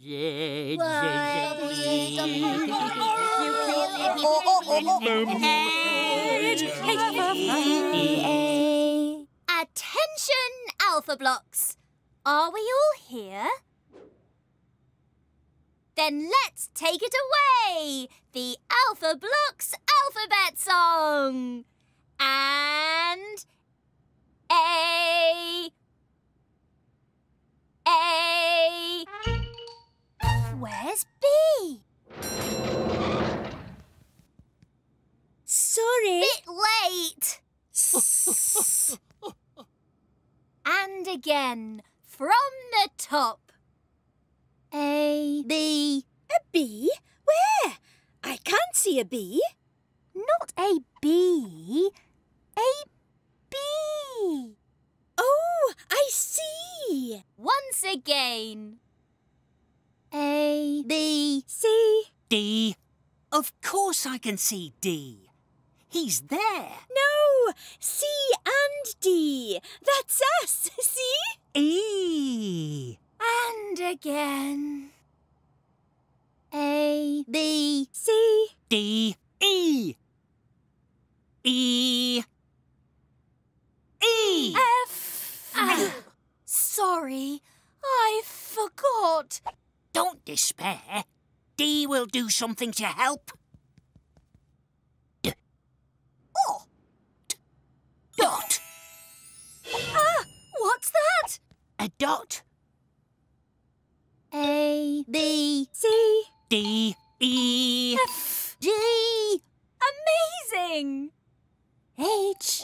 Attention, Alpha Blocks. Are we all here? Then let's take it away. The Alpha Blocks alphabet song. And A. Where's B? Sorry. Bit late. And again, from the top. A, B. A bee? Where? I can't see a bee. Not a B. A B. Oh, I see. Once again. A, B, C. D. Of course I can see D. He's there. No, C and D. That's us, see? E. And again. A, B, C. D. E. E. E. F. Sorry, I forgot. Don't despair. D will do something to help. Oh. Dot. What's that? A dot. A, B, C. D. E. F, G. Amazing. H.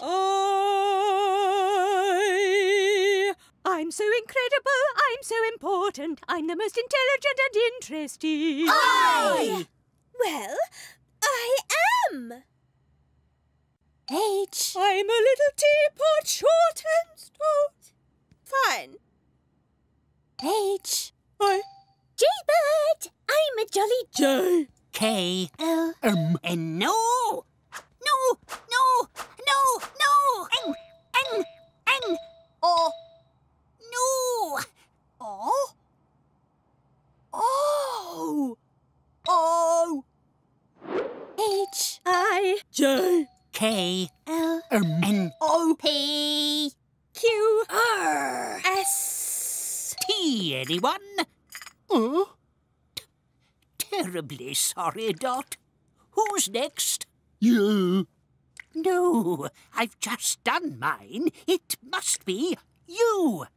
I'm so incredible, I'm so important, I'm the most intelligent and interesting. I. Well, I am. H. I'm a little teapot, short and stout. Fine. H. Jaybird, I'm a jolly J. K. L. And no. No. No. No. No. N. O. No. O. O. O. H. I. J. K. L. N. O. P. Q. R. S. T. Anyone? Terribly sorry, Dot. Who's next? You. No, I've just done mine. It must be you.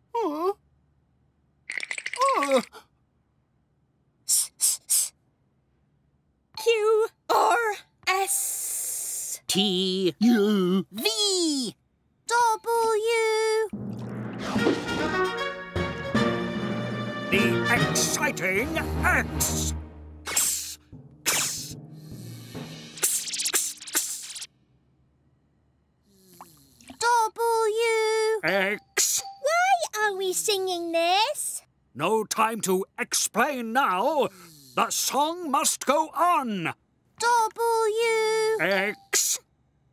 Q. R. S. T. U. V. W. The exciting X. W. X. Why are we singing this? No time to explain now. The song must go on. W. X.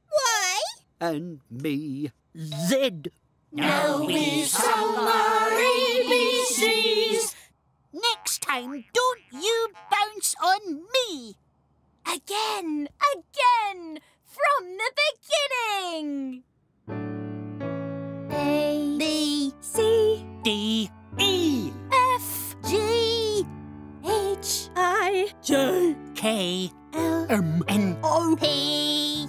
Why? And me. Z. Now we sung our ABCs. Next time, don't you bounce on me. Again. From the beginning. A. B. C. D. E. F. G. H. I. J. K. L. N. O. P.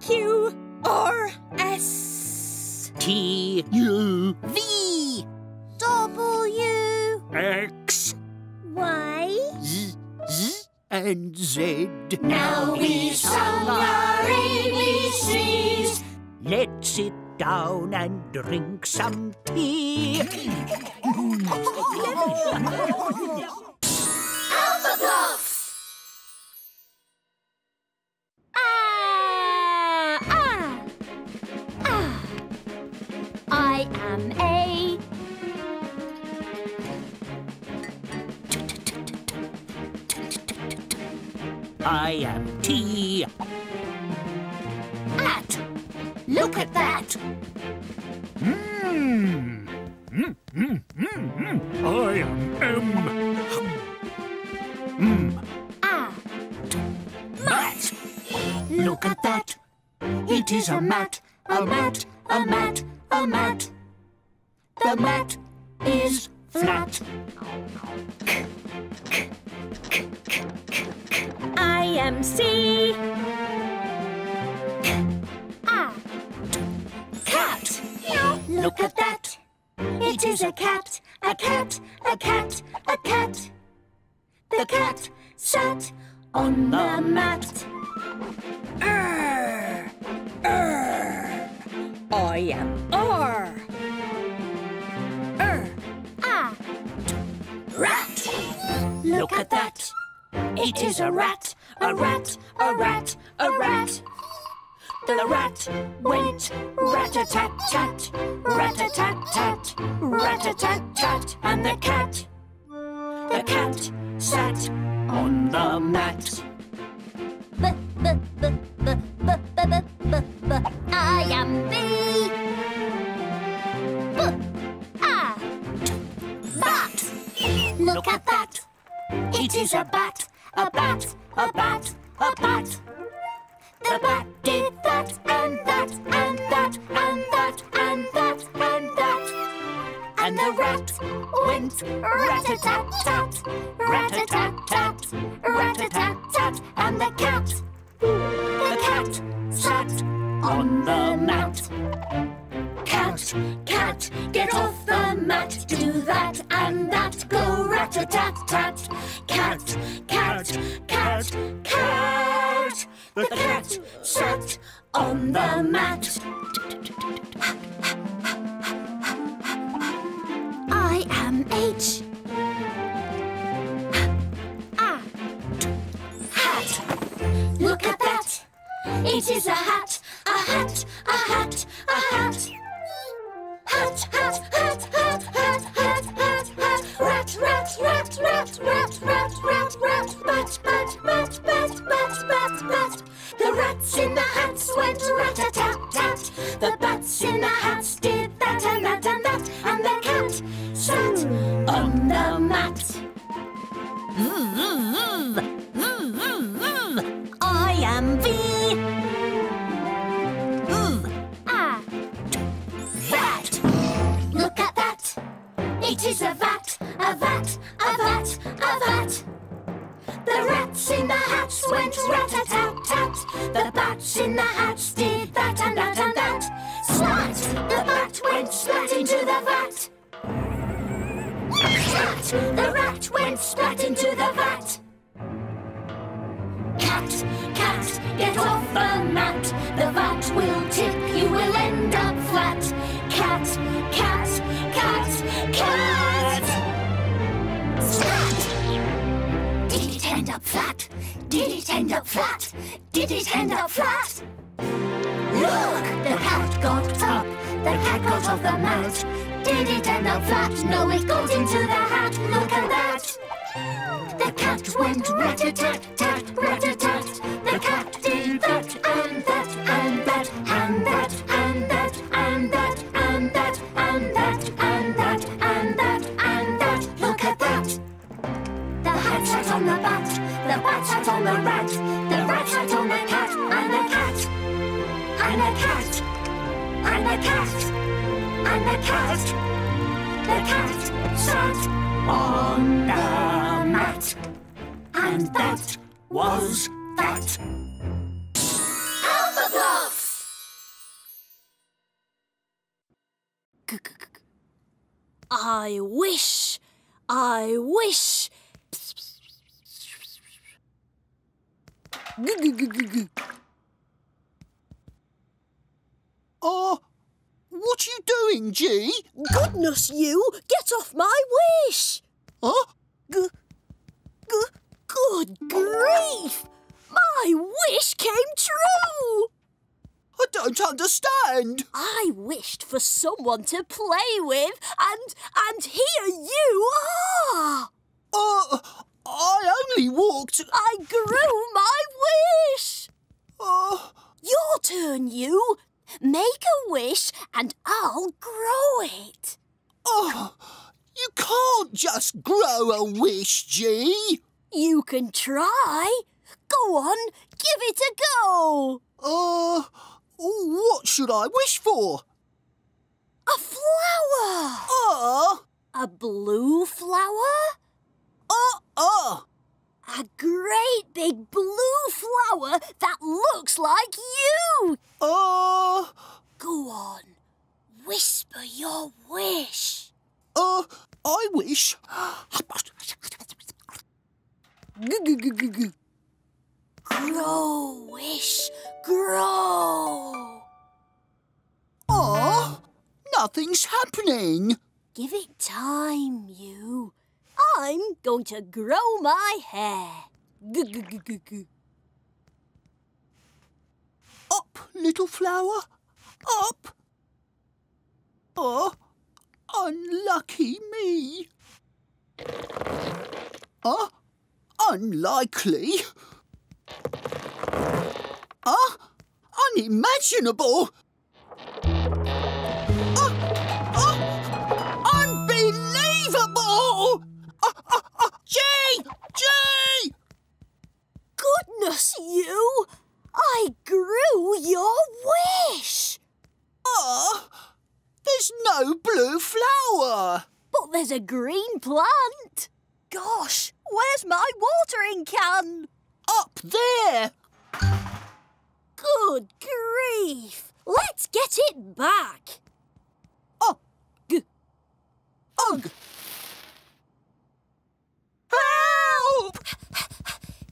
Q. R. S. T. U. V. W. X. Y. Z. And Z. Now we sung our ABCs. Let's sit down and drink some tea. Alpha Blocks. I am A. I am T. At. Look at that. I am M. Mat! Look at that! It is a mat, a mat, a mat, a mat. The mat is flat. I-M-C. Cat! Look at that! It is a cat, a cat, a cat, a cat. The cat sat on the mat. I-M-R. Rat! Look at that! It is a rat, a rat, a rat, a rat. The rat went rat-a-tat-tat, rat-a-tat-tat, rat-a-tat-tat, and the cat sat on the mat. I am bee. Bat! Look at that! It is a bat, a bat, a bat, a bat. The bat did that and that and that and that and that and that. And the rat went rat-a-tat-tat, rat-a-tat-tat, rat-a-tat-tat, and the cat sat on the mat. Cat, cat, get off the mat, do that and that, go rat-a-tat-tat. Cat, cat, cat, cat. The cat sat on the mat. I am H. Hat! Look at that! It is a hat, a hat, a hat, a hat. Hat, hat, hat, hat, hat, hat, hat, hat. Rat, rat, rat, rat, rat, rat, rat, rat. Bat, bat, bat, bat, bat, bat, bat. The rats in the hats went rat-a-tat-tat. The bats in the hats did that and that and that. And the cat sat on the mat. I am V. Vat. Look at that. It is a vat, a vat, a vat, a vat. The rats in the hats went rat-a-tat-tat. The bats in the hats did that and that and that. Slat! The bat went splat into the vat. Splat! The rat went splat into the vat. Cat, cat, get off the mat. The vat will tip, you will end up flat. Cat, cat, cat, cat. Splat! Did it end up flat? Did it end up flat? Did it end up flat? Look! The cat got up. The cat got off the mat. Did it end up flat? No, it got into the hat. Look at that! The cat went rat-a-tat-tat, rat-a-tat. The cat did that and that and that and that and that and that and that and that and that and that and that. Look at that! The hat sat on the bat, the bat sat on the rat, the rat sat on the cat, and the cat, and the cat, and the cat, and the cat sat on the mat. And that was that. Alpha Blocks! I wish. What you doing, G? Goodness you! Get off my wish! Huh? Good grief! My wish came true! I don't understand. I wished for someone to play with, and here you are! I only walked... I grew my wish! Your turn, you. Make a wish and I'll grow it. You can't just grow a wish, G. You can try. Go on, give it a go. What should I wish for? A flower. A blue flower? A great big blue flower that looks like you. Go on, whisper your wish. I wish... Grow, wish, grow. Nothing's happening. Give it time, you. I'm going to grow my hair. Up, little flower, up. Unlucky me. Unlikely. Unimaginable. Unbelievable. G! Goodness, you! I grew your wish. There's no blue flower. But there's a green plant. Gosh, where's my watering can? Up there. Good grief. Let's get it back. Ugh. Help!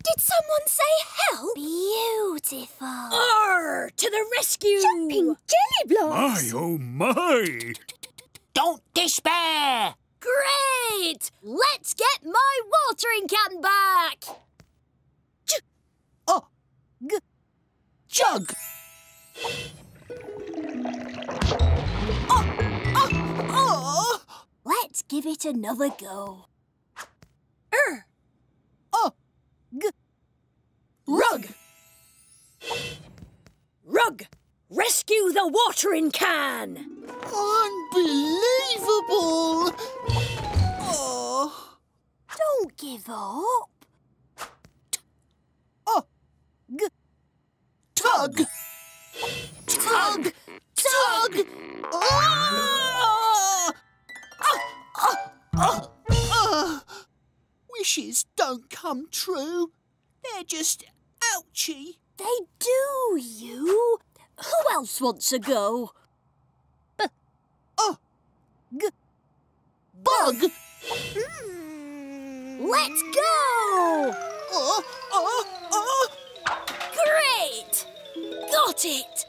Did someone say help? Beautiful. To the rescue! Jumping jelly blocks! My, oh my! Don't despair. Great! Let's get my watering can back. Jug. Let's give it another go. Rug. Rug! Rescue the watering can! Unbelievable. Don't give up. Tug. Tug. Tug. Wishes don't come true. They're just ouchy. They do, you. Who else wants a go? Bug. Let's go! Great! Got it!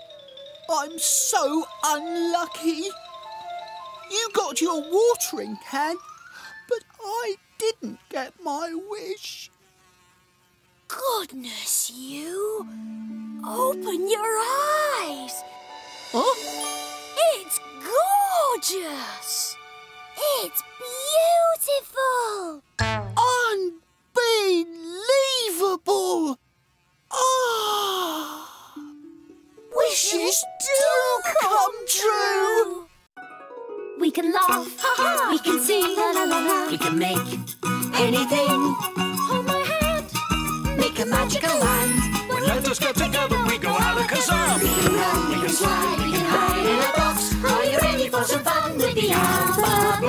I'm so unlucky. You got your watering can, but I didn't get my wish. Goodness, you. Open your eyes. It's gorgeous. It's beautiful. Unbelievable. Wishes do come true. We can laugh, we can sing, la la la la. We can make anything. Hold my hand, make a magical land. When letters get together, we go alakazam. We can run, we can slide, we can hide in a box. Are you ready for some fun with the alphabet?